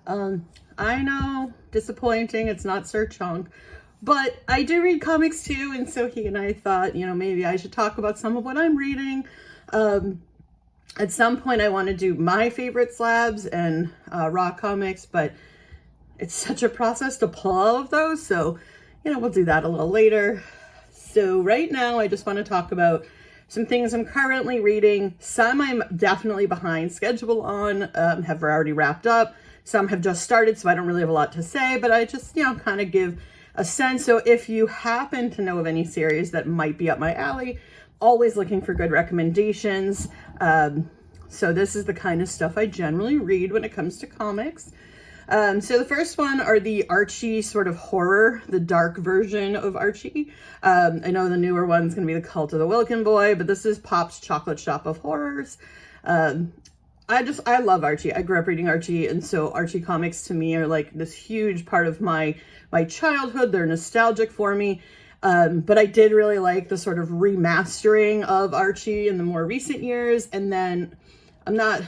I know, disappointing, it's not Sir Chunk, but I do read comics too, and so he and I thought, maybe I should talk about some of what I'm reading. At some point I want to do my favorite slabs and raw comics, but it's such a process to pull all of those, so, we'll do that a little later. So right now I just want to talk about some things I'm currently reading. Some I'm definitely behind schedule on, have already wrapped up. Some have just started, so I don't really have a lot to say, but I just, kind of give a sense. So if you happen to know of any series that might be up my alley, always looking for good recommendations. So this is the kind of stuff I generally read when it comes to comics. So the first one are the Archie sort of horror, the dark version of Archie. I know the newer one's going to be the Cult of the Wilkin Boy, but this is Pop's Chocolate Shop of Horrors. I love Archie. I grew up reading Archie, and so Archie comics to me are like this huge part of my childhood. They're nostalgic for me. But I did really like the sort of remastering of Archie in the more recent years. And then I'm not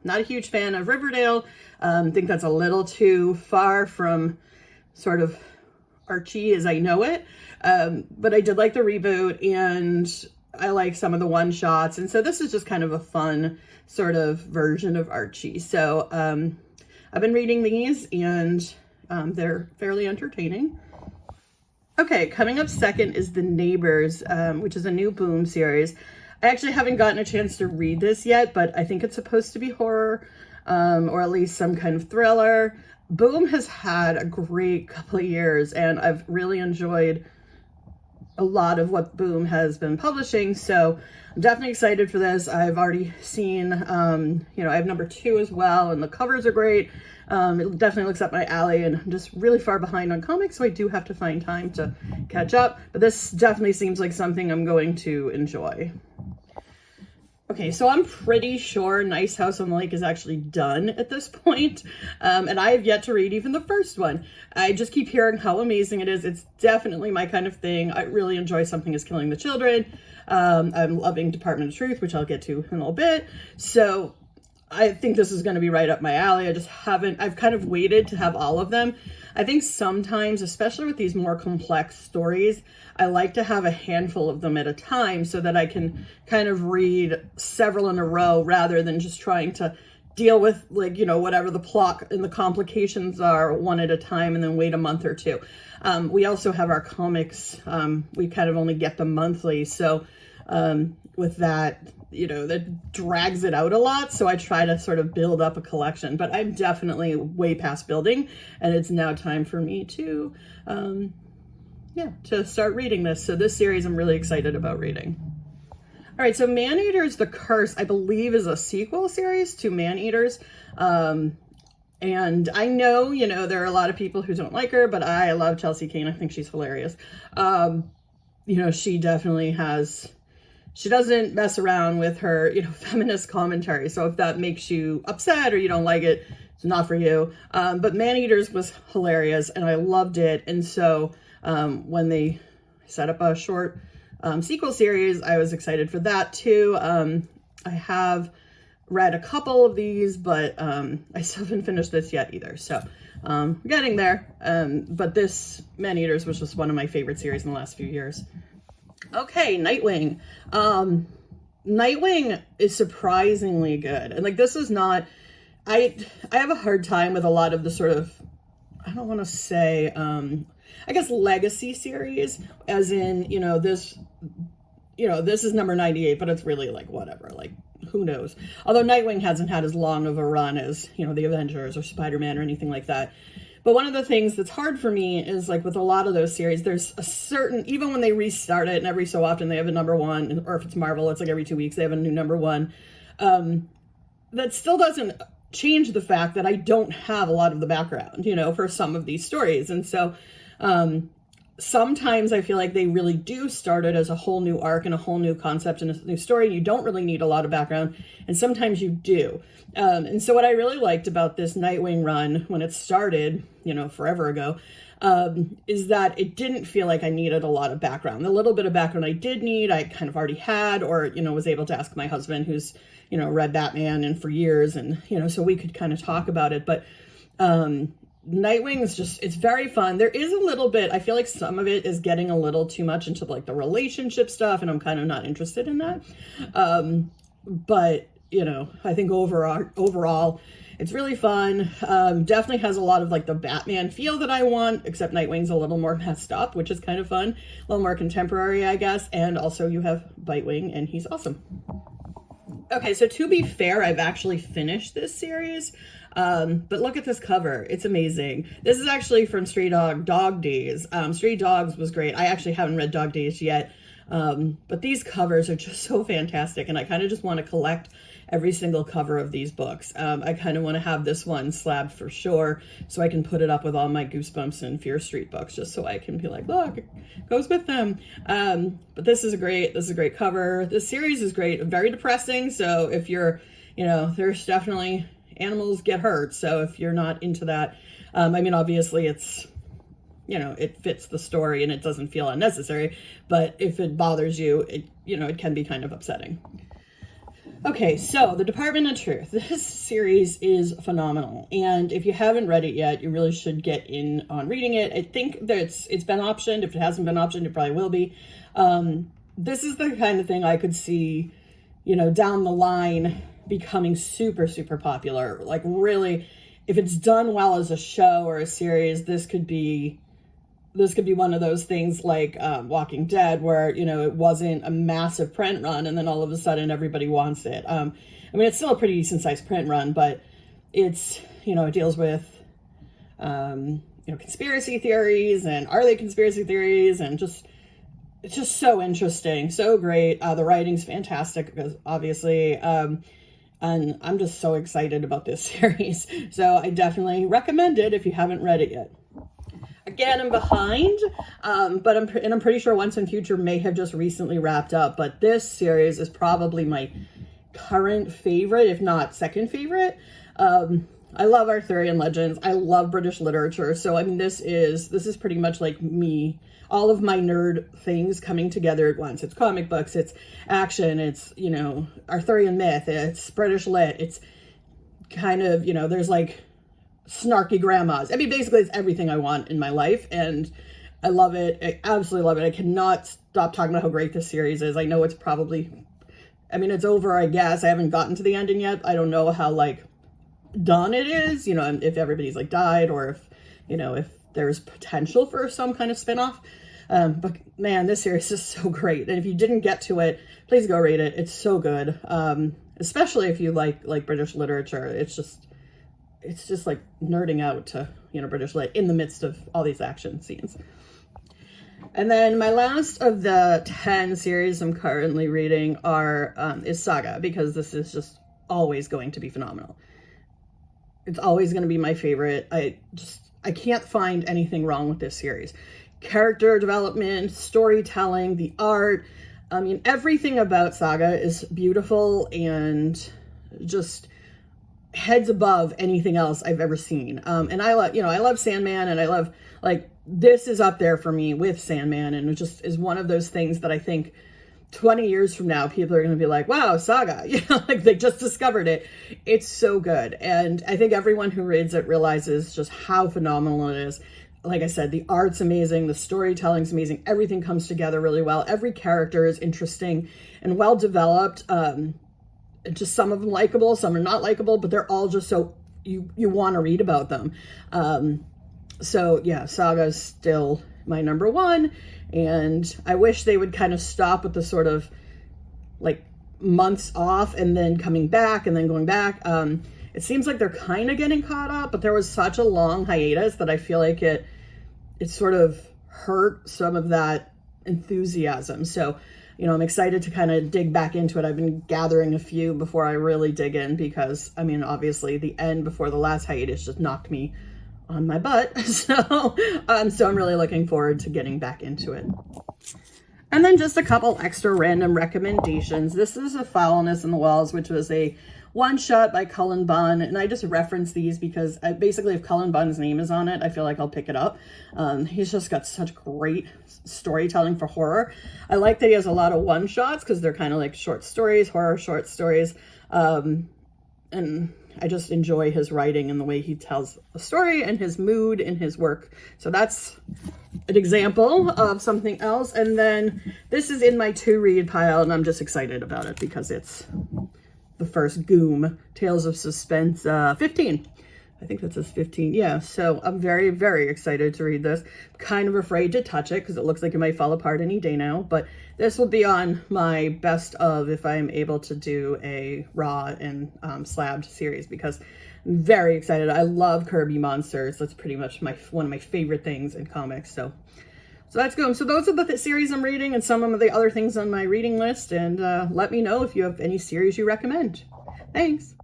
a huge fan of Riverdale. Think that's a little too far from sort of Archie as I know it. But I did like the reboot, and I like some of the one-shots. And so this is just kind of a fun sort of version of Archie. So I've been reading these, and they're fairly entertaining. Okay, coming up second is The Neighbors, which is a new Boom series. I actually haven't gotten a chance to read this yet, but I think it's supposed to be horror, or at least some kind of thriller. Boom has had a great couple of years, and I've really enjoyed a lot of what Boom has been publishing, so I'm definitely excited for this. I've already seen, I have number 2 as well, and the covers are great. It definitely looks up my alley, and I'm just really far behind on comics, so I do have to find time to catch up, but this definitely seems like something I'm going to enjoy. Okay, so I'm pretty sure Nice House on the Lake is actually done at this point, and I have yet to read even the first one. I just keep hearing how amazing it is. It's definitely my kind of thing. I really enjoy Something is Killing the Children. I'm loving Department of Truth, which I'll get to in a little bit. So I think this is going to be right up my alley. I've kind of waited to have all of them. I think sometimes, especially with these more complex stories, I like to have a handful of them at a time so that I can kind of read several in a row rather than just trying to deal with whatever the plot and the complications are one at a time and then wait a month or two. We also have our comics. We kind of only get them monthly. So with that, that drags it out a lot. So I try to sort of build up a collection, but I'm definitely way past building, and it's now time for me to start reading this. So this series I'm really excited about reading. All right, so Maneater's The Curse, I believe, is a sequel series to Maneaters. And I know, there are a lot of people who don't like her, but I love Chelsea Kane. I think she's hilarious. She definitely she doesn't mess around with her, feminist commentary. So if that makes you upset or you don't like it, it's not for you. But Maneaters was hilarious, and I loved it. And so when they set up a short sequel series, I was excited for that too. I have read a couple of these, but I still haven't finished this yet either. So we're getting there. But this Maneaters was just one of my favorite series in the last few years. Okay, Nightwing. Nightwing is surprisingly good. And this is not, I have a hard time with a lot of the sort of, I don't want to say, I guess legacy series, as in, this is number 98, but it's really whatever, who knows? Although Nightwing hasn't had as long of a run as, the Avengers or Spider-Man or anything like that. But one of the things that's hard for me is with a lot of those series, there's a certain, even when they restart it and every so often they have a number 1, or if it's Marvel, it's every 2 weeks they have a new number 1. That still doesn't change the fact that I don't have a lot of the background, for some of these stories. And so sometimes I feel like they really do start it as a whole new arc and a whole new concept and a new story. You don't really need a lot of background, and sometimes you do. And so what I really liked about this Nightwing run when it started, forever ago, is that it didn't feel like I needed a lot of background. The little bit of background I did need, I kind of already had, or, was able to ask my husband, who's, read Batman and for years, and, so we could kind of talk about it. But Nightwing is just, it's very fun. There is a little bit, I feel like some of it is getting a little too much into like the relationship stuff, and I'm kind of not interested in that. But, you know, I think overall, it's really fun. Definitely has a lot of like the Batman feel that I want, except Nightwing's a little more messed up, which is kind of fun. A little more contemporary, I guess. And also you have Bitewing, and he's awesome. Okay, so to be fair, I've actually finished this series. But look at this cover. It's amazing. This is actually from Stray Dog Days. Stray Dogs was great. I actually haven't read Dog Days yet. But these covers are just so fantastic. And I kind of just want to collect every single cover of these books. I kind of want to have this one slabbed for sure, so I can put it up with all my Goosebumps and Fear Street books, just so I can be like, look, it goes with them. But this is a great cover. This series is great. Very depressing. So if you're, you know, there's definitely animals get hurt. So if you're not into that, I mean, obviously it's, you know, it fits the story and it doesn't feel unnecessary, but if it bothers you, it, you know, it can be kind of upsetting. Okay, so The Department of Truth. This series is phenomenal, and if you haven't read it yet, you really should get in on reading it. I think that it's been optioned. If it hasn't been optioned, it probably will be. This is the kind of thing I could see, you know, down the line becoming super, super popular. Like really, if it's done well as a show or a series, this could be one of those things like Walking Dead, where, you know, it wasn't a massive print run and then all of a sudden everybody wants it. I mean, it's still a pretty decent sized print run, but it's, you know, it deals with, you know, conspiracy theories, and are they conspiracy theories, and just, it's just so interesting, so great. The writing's fantastic, because obviously, and I'm just so excited about this series. So I definitely recommend it if you haven't read it yet. Again, I'm behind, but I'm pretty sure Once and Future may have just recently wrapped up, but this series is probably my current favorite, if not second favorite. I love Arthurian legends. I love British literature. So, I mean, this is pretty much like me, all of my nerd things coming together at once. It's comic books, it's action, it's, you know, Arthurian myth, it's British lit, it's kind of, you know, there's like snarky grandmas. I mean, basically it's everything I want in my life, and I love it. I absolutely love it. I cannot stop talking about how great this series is. I know it's probably, I mean, it's over, I guess. I haven't gotten to the ending yet. I don't know how, like, done it is, you know, if everybody's, like, died, or if, you know, if there's potential for some kind of spinoff. But, man, this series is so great. And if you didn't get to it, please go read it. It's so good. Especially if you like British literature. It's just like nerding out to, you know, British lit in the midst of all these action scenes. And then my last of the 10 series I'm currently reading is Saga, because this is just always going to be phenomenal. It's always going to be my favorite. I can't find anything wrong with this series. Character development, storytelling, the art. I mean, everything about Saga is beautiful and just heads above anything else I've ever seen. And I love Sandman, and I love, like, this is up there for me with Sandman, and it just is one of those things that I think 20 years from now, people are going to be like, wow, Saga, you know, like they just discovered it. It's so good. And I think everyone who reads it realizes just how phenomenal it is. Like I said, the art's amazing, the storytelling's amazing, everything comes together really well. Every character is interesting and well developed. Just some of them likable, some are not likable, but they're all just so you want to read about them. So yeah, Saga's still my number one, and I wish they would kind of stop with the sort of like months off and then coming back and then going back. It seems like they're kind of getting caught up, but there was such a long hiatus that I feel like it sort of hurt some of that enthusiasm. So, you know, I'm excited to kind of dig back into it. I've been gathering a few before I really dig in, because, I mean, obviously the end before the last hiatus just knocked me on my butt. So I'm really looking forward to getting back into it. And then just a couple extra random recommendations. This is A Foulness in the Walls, which was a one-shot by Cullen Bunn, and I just reference these because basically if Cullen Bunn's name is on it, I feel like I'll pick it up. He's just got such great storytelling for horror. I like that he has a lot of one-shots because they're kind of like short stories, horror short stories. And I just enjoy his writing and the way he tells a story and his mood in his work. So that's an example of something else. And then this is in my to read pile, and I'm just excited about it because it's the first Goom, Tales of Suspense 15. I think that says 15. Yeah, so I'm very, very excited to read this. Kind of afraid to touch it because it looks like it might fall apart any day now. But this will be on my best of if I'm able to do a raw and slabbed series, because I'm very excited. I love Kirby Monsters. That's pretty much one of my favorite things in comics. So that's good. So those are the series I'm reading and some of the other things on my reading list. And let me know if you have any series you recommend. Thanks.